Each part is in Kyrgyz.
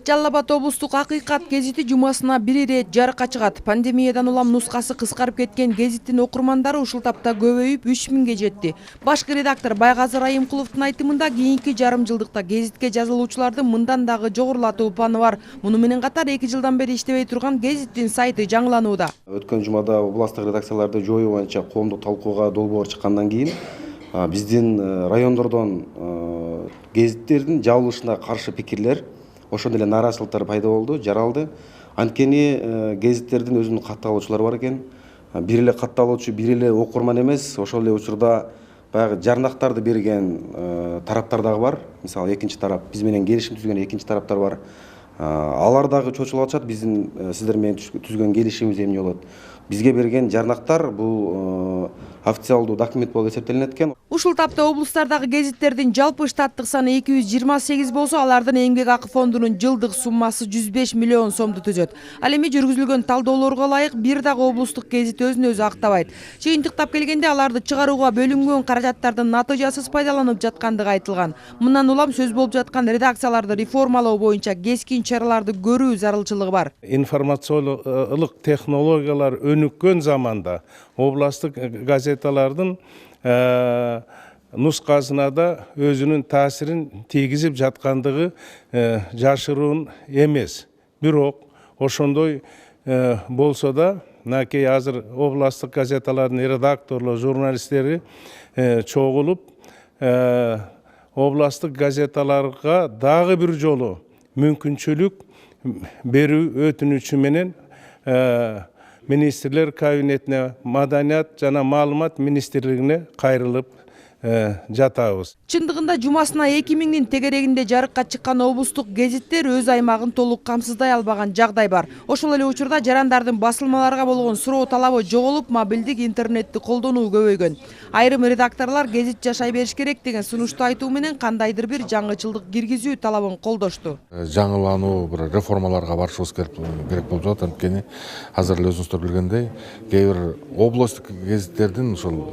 Жалал Абад облустук Акыйкат гезити жумасына бир ирет жарыкка чыгат. Пандемиядан улам нускасы кыскарып кеткен гезиттин окурмандары ушул тапта көбөйүп 3000ге жетти. Башкы редактор Байгазы Райымкуловдун айтымында кийинки жарым жылдыкта гезитке жазылуучулардын мындан дагы жогорулатуу планы бар. Муну менен катар 2 жылдан бери иштебей турган гезиттин сайты жаңыланууда. Өткөн жумада областтык редакцияларды жоюу боюнча коомдук талкууга долбоор чыккандан кийин биздин райондордон гезиттердин жабылышына каршы пикирлер, ошондой эле нааразычылыктар пайда болду, жаралды. Анткени гезиттердин өзүнүн катталуучулары бар экен. Бир эле катталуучу, бир эле окурман эмес, ошол эле учурда баягы жарнактарды берген тараптар дагы бар. Мисалы экинчи тарап, биз менен келишим түзгөн экинчи тараптар бар. Алар дагы чочулуп атышат, биздин сиздер менен түзгөн келишимибиз эмне болот. Бизге берген жарнактар бул официалдуу документ болуп эсептелинет экен. Ушул тапта облустардагы гезиттердин жалпы штаттык саны 228 болсо, алардын эмгек акы фондунун жылдык суммасы 105 миллион сомду түзөт. Ал эми жүргүзүлгөн талдоолорго ылайык бир дагы облустук гезит өзүн өзү актабайт. Жыйынтыктап келгенде аларды чыгарууга бөлүнгөн каражаттардын натыйжасыз пайдаланып жаткандыгы айтылган. Мындан улам сөз болуп жаткан редакцияларды реформалоо боюнча кескин чараларды көрүү зарылчылыгы бар. Информациялык технологиялар өнүккөн заманда областтык газеталардын нускасына да өзүнүн таасирин тийгизип жаткандыгы жашыруун эмес. Бирок ошондой болсо да, накей азыр областтык газеталардын редакторлору, журналисттери чогулуп, областтык газеталарга дагы бир жолу мүмкүнчүлүк берүү өтүнүчү менен Министрлер кабинетине, Маданият жана Маалымат министрлигине кайрылып жатабыз. Чындыгында жумасына 2000'nin тегерегинде жарыкка чыккан облустук гезиттер өз аймагын толук камсыздай албаган жагдай бар. Ошол эле учурда жарандардын басылмаларга болгон суроо талабы жоголуп, мобилдик интернетти колдонуу көбөйгөн. Айрым редакторлор гезит жашай бериш керек деген сунушту айтуу менен кандайдыр бир жаңычылдык киргизүү талабын колдошту. Жаңылануу, бир реформаларга барышыбыз керек болуп жатат. Анткени азыр эле өзүңүздөр билгендей, кээ бир областтык гезиттердин ушул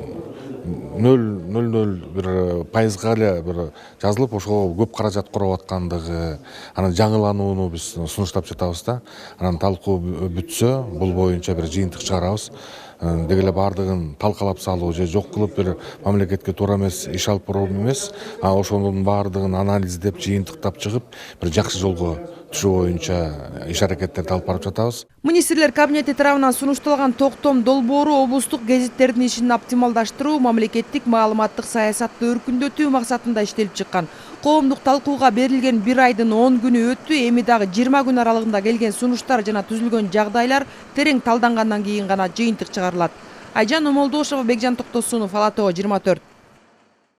0,00% эле бир жазылып, ошого көп каражат короп аткандыгы, анан жаңыланууну биз сунуштап жатабыз да. Анан талкуу бүтсө, бул боюнча бир жыйынтык чыгарабыз. Деги эле бардыгын талкалап салуу же жок кылып бир мамлекетке туура эмес иш алып баруу эмес, ошонун бардыгын анализдеп, жыйынтыктап чыгып, бир жакшы жолго түшүү боюнча иш аракеттерди алып барып жатабыз. Министрлер кабинети тарабынан сунушталган токтом долбоору облустук гезиттердин ишин оптималдаштыруу, мамлекеттик маалыматтык саясатты өркүндөтүү максатында иштелип чыккан. Коомдук талкууга берилген 1 айдын 10 күнү өттү, эми дагы 20 күн аралыгында келген сунуштар жана түзүлгөн жагдайлар терең талдангандан кийин гана жыйынтык чыгарылат. Айжан Омолдошова, Бекжан Токтосунов, Ала Тоо 24.